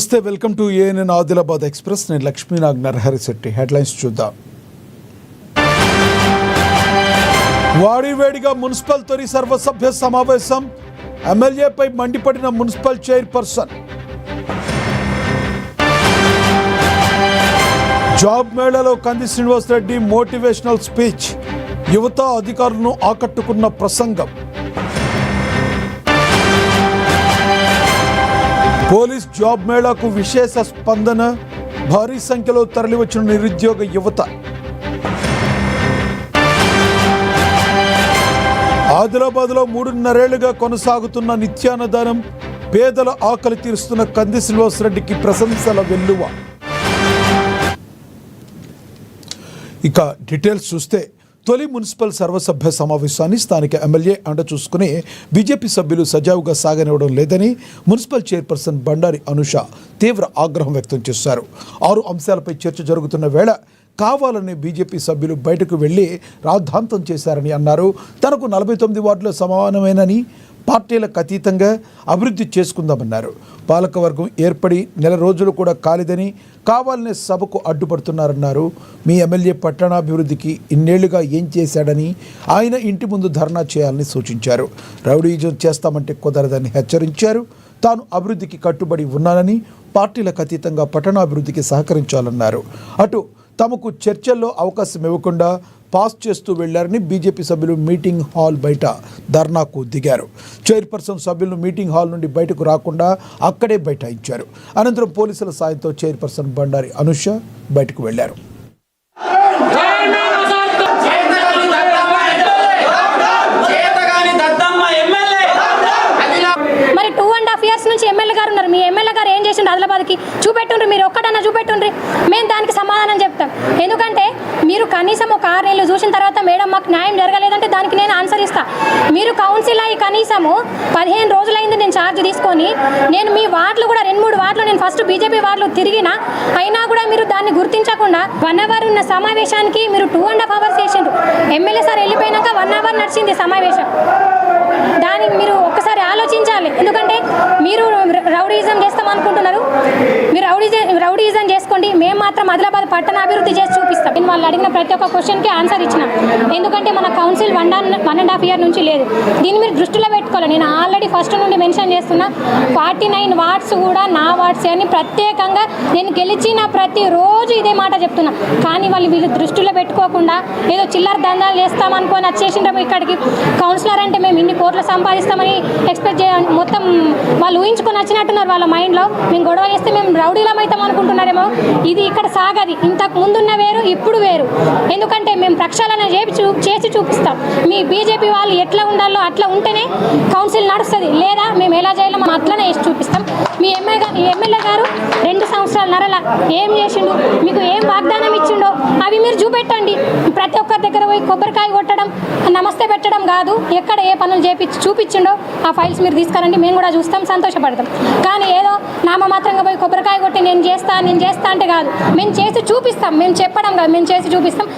నమస్తే, welcome to ANN Adilabad express. నేను Lakshminag Naraharisetti. Headlines చూద్దాం. వాడివేడిగా మున్సిపల్ తొలి సర్వసభ్య సమావేశం. ఎమ్మెల్యేపై మండిపడిన మున్సిపల్ చైర్పర్సన్. జాబ్ మేళాలో కంది శ్రీనివాసరెడ్డి మోటివేషనల్ స్పీచ్. యువత అధికారులను ఆకట్టుకున్న ప్రసంగం. పోలీస్ జాబ్ మేళాకు విశేష స్పందన. భారీ సంఖ్యలో తరలివచ్చిన నిరుద్యోగ యువత. ఆదిలాబాద్లో 3.5 ఏళ్లుగా కొనసాగుతున్న నిత్యాన్నదానం. పేదల ఆకలి తీరుస్తున్న కంది శ్రీనివాసరెడ్డికి ప్రశంసల వెల్లువ. ఇక డీటెయిల్స్ చూస్తే, తొలి మున్సిపల్ సర్వసభ్య సమావేశాన్ని స్థానిక ఎమ్మెల్యే అండ చూసుకుని బీజేపీ సభ్యులు సజావుగా సాగనివ్వడం లేదని మున్సిపల్ చైర్పర్సన్ బండారి అనుష తీవ్ర ఆగ్రహం వ్యక్తం చేశారు. 6 అంశాలపై చర్చ జరుగుతున్న వేళ కావాలని బీజేపీ సభ్యులు బయటకు వెళ్లి రాద్ధాంతం చేశారని అన్నారు. తనకు 49 వార్డుల సమానమేనని, పార్టీలకు అతీతంగా అభివృద్ధి చేసుకుందామన్నారు. పాలకవర్గం ఏర్పడి 1 రోజులు కూడా కాలేదని, కావాలనే సభకు అడ్డుపడుతున్నారన్నారు. మీ ఎమ్మెల్యే పట్టణాభివృద్ధికి ఇన్నేళ్లుగా ఏం చేశాడని, ఆయన ఇంటి ముందు ధర్నా చేయాలని సూచించారు. రౌడీజం చేస్తామంటే కుదరదని హెచ్చరించారు. తాను అభివృద్ధికి కట్టుబడి ఉన్నానని, పార్టీలకు అతీతంగా పట్టణాభివృద్ధికి సహకరించాలన్నారు. అటు తమకు చర్చల్లో అవకాశం ఇవ్వకుండా పాస్ చేస్తూ వెళ్లారని బీజేపీ సభ్యులు మీటింగ్ హాల్ బయట ధర్నాకు దిగారు. చైర్పర్సన్ సభ్యులను మీటింగ్ హాల్ నుండి బయటకు రాకుండా అక్కడే బైఠాయించారు. అనంతరం పోలీసుల సాయంతో చైర్పర్సన్ బండారి అనుష బయటకు వెళ్లారు. మరి 2.5 years నుంచి ఎమ్మెల్యే గారు ఉన్నారు. మీ ఎమ్మెల్యే గారు ఏం చేసిండ్రు ఆదిలాబాద్కి చూపెట్టుండ్రు. మీరు ఒక్కటన్నా చూపెట్టుండ్రి, మేము దానికి సమాధానం చెప్తాం. ఎందుకంటే మీరు కనీసం ఒక 6 నెలలు చూసిన తర్వాత మేడం మాకు న్యాయం జరగలేదంటే దానికి నేను ఆన్సర్ ఇస్తాను. మీరు కౌన్సిల్ అయ్యి కనీసము 15 రోజులైంది నేను ఛార్జ్ తీసుకొని. నేను మీ వార్డులు కూడా 2-3 వార్డులు నేను ఫస్ట్ బీజేపీ వార్డులు తిరిగినా, అయినా కూడా మీరు దాన్ని గుర్తించకుండా 1 hour ఉన్న సమావేశానికి మీరు 2.5 hours చేసిండ్రు. ఎమ్మెల్యే సార్ వెళ్ళిపోయినాక 1 hour నడిచింది సమావేశం. దానికి మీరు ఒక్కసారి ఆలోచించాలి. ఎందుకంటే మీరు రౌడీజం చేస్తాం అనుకుంటున్నారు. మీరు రౌడీజం చేసుకోండి, మేము మాత్రం ఆదిలాబాద్ పట్టణ అభివృద్ధి చేసి చూపిస్తాం. నేను వాళ్ళు అడిగిన ప్రతి ఒక్క క్వశ్చన్కి ఆన్సర్ ఇచ్చిన. ఎందుకంటే మన కౌన్సిల్ 1.5 year నుంచి లేదు. దీన్ని మీరు దృష్టిలో పెట్టుకోవాలి. నేను ఆల్రెడీ ఫస్ట్ నుండి మెన్షన్ చేస్తున్నా, 49 వార్డ్స్ కూడా నా వార్డ్స్ అని ప్రత్యేకంగా నేను గెలిచిన ప్రతిరోజు ఇదే మాట చెప్తున్నా. కానీ వీళ్ళు దృష్టిలో పెట్టుకోకుండా ఏదో చిల్లర దందాలు చేస్తామనుకొని వచ్చేసిండ్రు ఇక్కడికి. కౌన్సిలర్ అంటే మేము ఇన్ని కోట్లు సంపాదిస్తామని ఎక్స్పెక్ట్ మొత్తం వాళ్ళు ఊహించుకొని వచ్చినట్టున్నారు వాళ్ళ మైండ్లో. మేము గొడవ చేస్తే మేము రౌడీలం అవుతాం అనుకుంటున్నారేమో. ఇది ఇక్కడ సాగది. ఇంతకు ముందున్న వేరు, ఇప్పుడు వేరు. ఎందుకంటే మేము ప్రక్షాళన చేసి చూపిస్తాం. మీ బీజేపీ వాళ్ళు ఎట్లా ఉండాలో అట్లా ఉంటేనే కౌన్సిల్ నడుస్తుంది. లేదా మేము ఎలా చేయాలో మనం అట్లనే వేసి చూపిస్తాం. మీ ఎమ్మెల్యే గారు 2 సంవత్సరాల ఏం చేసిండు, మీకు ఏం వాగ్దానం ఇచ్చిండో అవి మీరు చూపెట్టండి. ప్రతి ఒక్కరి దగ్గర పోయి కొబ్బరికాయ కొట్టడం, నమస్తే పెట్టడం కాదు. ఎక్కడ ఏ పనులు చూపించిండో ఆ ఫైల్స్ మీరు తీసుకురండి, మేము కూడా చూస్తాం, సంతోషపడతాం. కానీ ఏదో నామమాత్రంగా పోయి కొబ్బరికాయ కొట్టి నేను చేస్తా అంటే కాదు. మేము చేసి చూపిస్తాం. మేము చెప్పడం కాదు, మేము చేసి చూపిస్తాం.